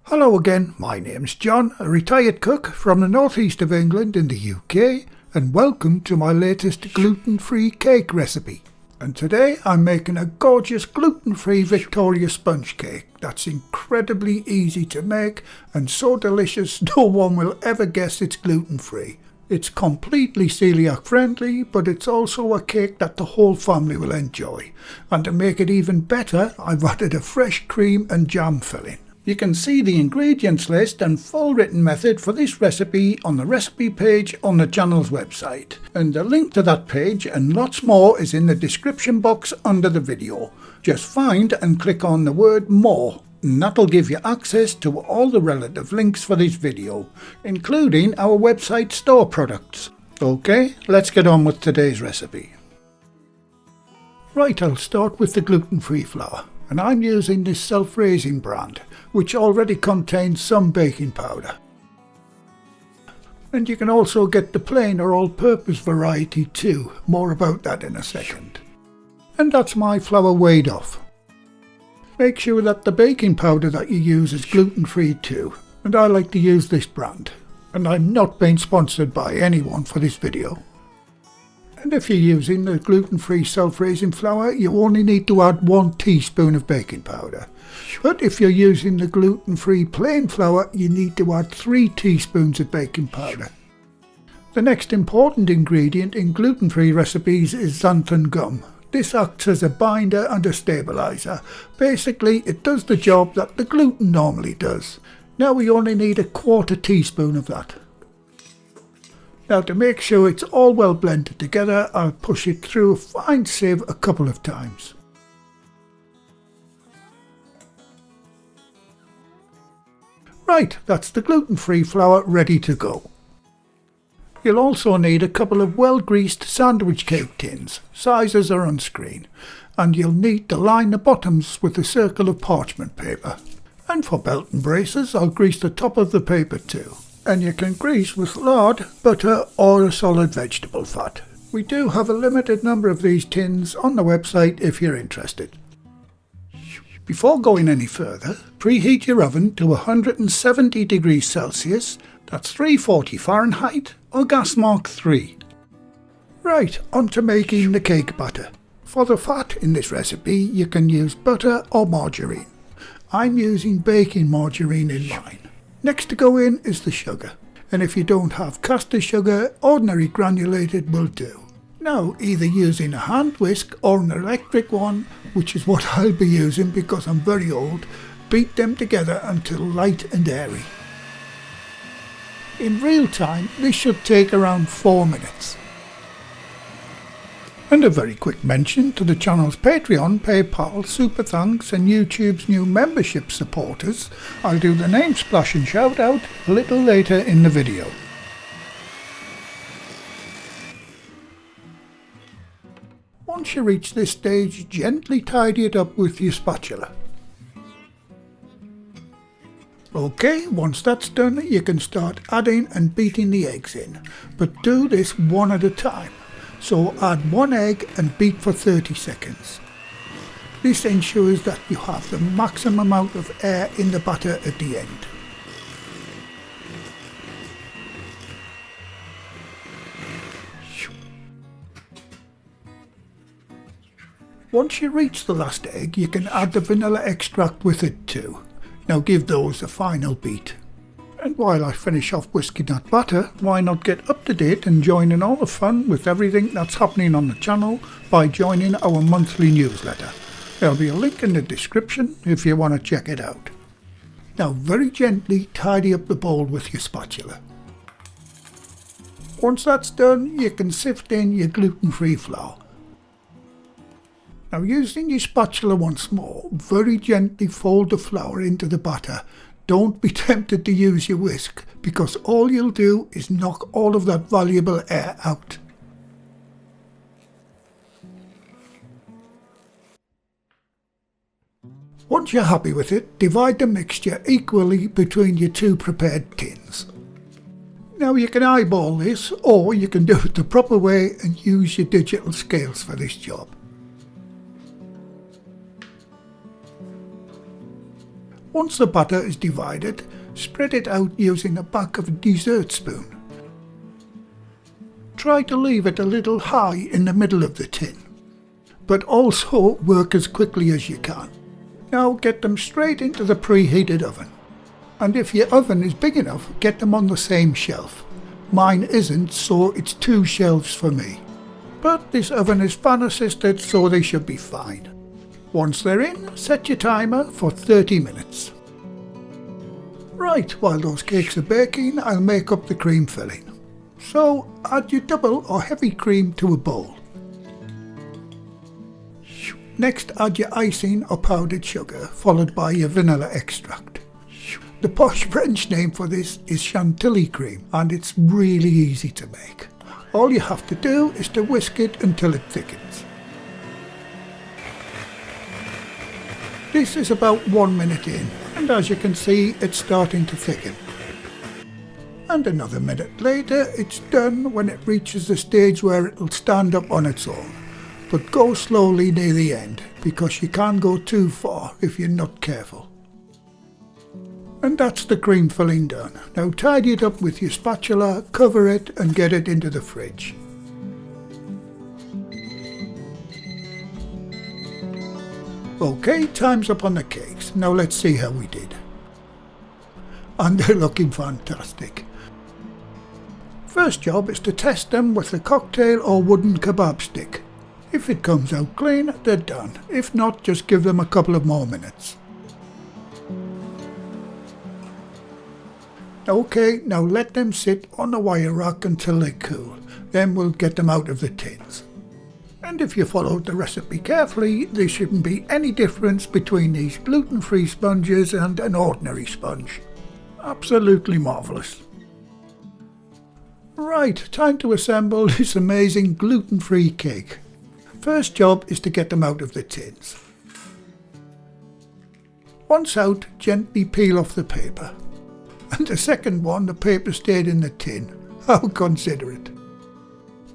Hello again, my name's John, a retired cook from the northeast of England in the UK, and welcome to my latest gluten-free cake recipe. And today I'm making a gorgeous gluten-free Victoria sponge cake that's incredibly easy to make and so delicious no one will ever guess it's gluten-free. It's completely celiac friendly, but it's also a cake that the whole family will enjoy. And to make it even better, I've added a fresh cream and jam filling. You can see the ingredients list and full written method for this recipe on the recipe page on the channel's website. And the link to that page and lots more is in the description box under the video. Just find and click on the word more, and that'll give you access to all the relative links for this video, including our website store products. Okay, let's get on with today's recipe. Right, I'll start with the gluten-free flour. And I'm using this self-raising brand, which already contains some baking powder. And you can also get the plain or all-purpose variety too, more about that in a second. And that's my flour weighed off. Make sure that the baking powder that you use is gluten-free too, and I like to use this brand. And I'm not being sponsored by anyone for this video. And if you're using the gluten-free self-raising flour, you only need to add 1 teaspoon of baking powder. But if you're using the gluten-free plain flour, you need to add 3 teaspoons of baking powder. The next important ingredient in gluten-free recipes is xanthan gum. This acts as a binder and a stabiliser. Basically, it does the job that the gluten normally does. Now we only need a 1/4 teaspoon of that. Now to make sure it's all well blended together, I'll push it through a fine sieve a couple of times. Right, that's the gluten-free flour ready to go. You'll also need a couple of well-greased sandwich cake tins, sizes are on screen, and you'll need to line the bottoms with a circle of parchment paper. And for belt and braces, I'll grease the top of the paper too. And you can grease with lard, butter or a solid vegetable fat. We do have a limited number of these tins on the website if you're interested. Before going any further, preheat your oven to 170 degrees Celsius, that's 340 Fahrenheit or gas mark 3. Right, on to making the cake batter. For the fat in this recipe you can use butter or margarine. I'm using baking margarine in mine. Next to go in is the sugar, and if you don't have caster sugar, ordinary granulated will do. Now, either using a hand whisk or an electric one, which is what I'll be using because I'm very old, beat them together until light and airy. In real time, this should take around 4 minutes. And a very quick mention to the channel's Patreon, PayPal, Super Thanks and YouTube's new membership supporters. I'll do the name splash and shout out a little later in the video. Once you reach this stage, gently tidy it up with your spatula. Okay, once that's done, you can start adding and beating the eggs in, but do this one at a time. So add 1 egg and beat for 30 seconds. This ensures that you have the maximum amount of air in the batter at the end. Once you reach the last egg, you can add the vanilla extract with it too. Now give those a final beat. And while I finish off whisking that batter, why not get up to date and join in all the fun with everything that's happening on the channel by joining our monthly newsletter. There'll be a link in the description if you want to check it out. Now very gently tidy up the bowl with your spatula. Once that's done, you can sift in your gluten-free flour. Now using your spatula once more, very gently fold the flour into the batter. Don't be tempted to use your whisk, because all you'll do is knock all of that valuable air out. Once you're happy with it, divide the mixture equally between your 2 prepared tins. Now you can eyeball this, or you can do it the proper way and use your digital scales for this job. Once the butter is divided, spread it out using the back of a dessert spoon. Try to leave it a little high in the middle of the tin, but also work as quickly as you can. Now get them straight into the preheated oven. And if your oven is big enough, get them on the same shelf. Mine isn't, so it's 2 shelves for me. But this oven is fan assisted, so they should be fine. Once they're in, set your timer for 30 minutes. Right, while those cakes are baking, I'll make up the cream filling. So add your double or heavy cream to a bowl. Next add your icing or powdered sugar, followed by your vanilla extract. The posh French name for this is chantilly cream, and it's really easy to make. All you have to do is to whisk it until it thickens. This is about 1 minute in, and as you can see, it's starting to thicken. And another minute later, it's done when it reaches the stage where it'll stand up on its own. But go slowly near the end, because you can't go too far if you're not careful. And that's the cream filling done. Now tidy it up with your spatula, cover it and get it into the fridge. Okay, time's up on the cakes. Now let's see how we did. And they're looking fantastic. First job is to test them with a cocktail or wooden kebab stick. If it comes out clean, they're done. If not, just give them a couple of more minutes. Okay, now let them sit on the wire rack until they cool. Then we'll get them out of the tins. And if you followed the recipe carefully, there shouldn't be any difference between these gluten-free sponges and an ordinary sponge. Absolutely marvellous. Right, time to assemble this amazing gluten-free cake. First job is to get them out of the tins. Once out, gently peel off the paper. And the second one, the paper stayed in the tin. How considerate.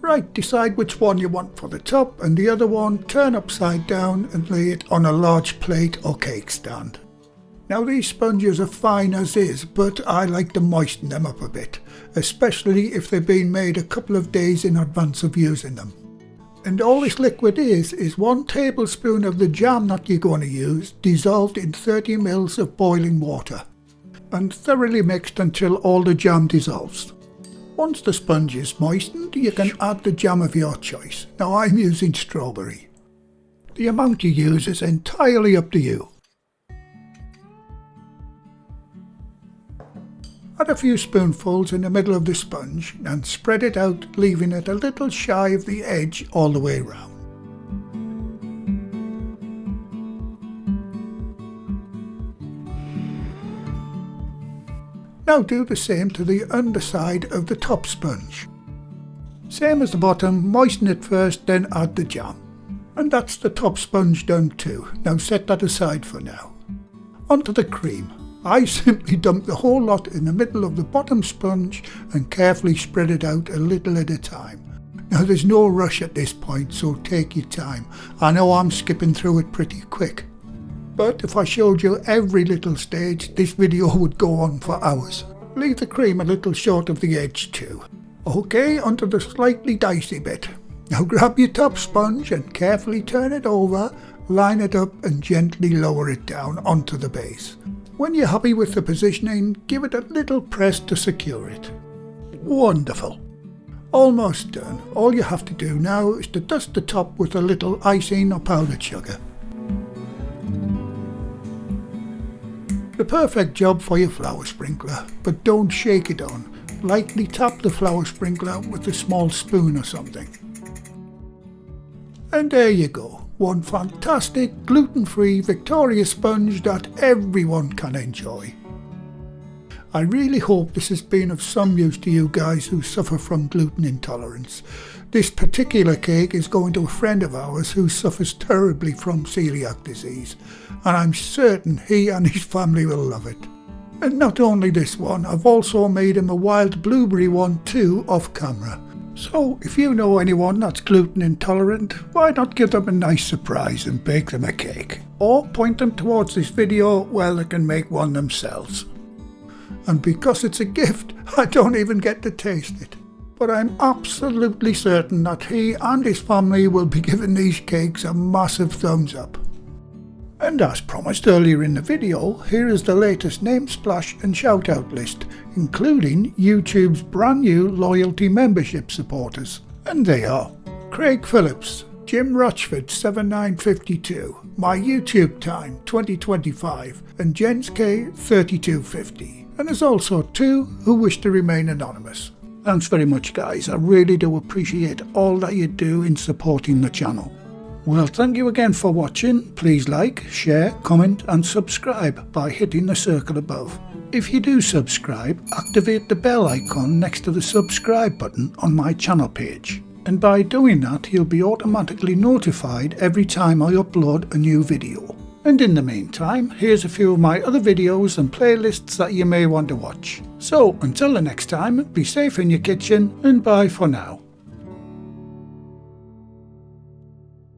Right, decide which one you want for the top, and the other one turn upside down and lay it on a large plate or cake stand. Now these sponges are fine as is, but I like to moisten them up a bit, especially if they've been made a couple of days in advance of using them. And all this liquid is 1 tablespoon of the jam that you're going to use, dissolved in 30 ml of boiling water, and thoroughly mixed until all the jam dissolves. Once the sponge is moistened, you can add the jam of your choice. Now I'm using strawberry. The amount you use is entirely up to you. Add a few spoonfuls in the middle of the sponge and spread it out, leaving it a little shy of the edge all the way round. Now do the same to the underside of the top sponge. Same as the bottom, moisten it first, then add the jam. And that's the top sponge done too. Now set that aside for now. Onto the cream. I simply dump the whole lot in the middle of the bottom sponge and carefully spread it out a little at a time. Now there's no rush at this point, so take your time. I know I'm skipping through it pretty quick. But if I showed you every little stage, this video would go on for hours. Leave the cream a little short of the edge too. Okay, onto the slightly dicey bit. Now grab your top sponge and carefully turn it over, line it up and gently lower it down onto the base. When you're happy with the positioning, give it a little press to secure it. Wonderful. Almost done. All you have to do now is to dust the top with a little icing or powdered sugar. The perfect job for your flour sprinkler, but don't shake it on. Lightly tap the flour sprinkler with a small spoon or something. And there you go, one fantastic gluten-free Victoria sponge that everyone can enjoy. I really hope this has been of some use to you guys who suffer from gluten intolerance. This particular cake is going to a friend of ours who suffers terribly from celiac disease, and I'm certain he and his family will love it. And not only this one, I've also made him a wild blueberry one too off camera. So if you know anyone that's gluten intolerant, why not give them a nice surprise and bake them a cake? Or point them towards this video where they can make one themselves. And because it's a gift, I don't even get to taste it. But I'm absolutely certain that he and his family will be giving these cakes a massive thumbs up. And as promised earlier in the video, here is the latest name splash and shout out list, including YouTube's brand new loyalty membership supporters. And they are Craig Phillips, Jim Rochford 7952, My YouTube Time 2025 and Jens K 3250. And there's also two who wish to remain anonymous. Thanks very much guys, I really do appreciate all that you do in supporting the channel. Well, thank you again for watching. Please like, share, comment and subscribe by hitting the circle above. If you do subscribe, activate the bell icon next to the subscribe button on my channel page. And by doing that, you'll be automatically notified every time I upload a new video. And in the meantime, here's a few of my other videos and playlists that you may want to watch. So until the next time, be safe in your kitchen and bye for now.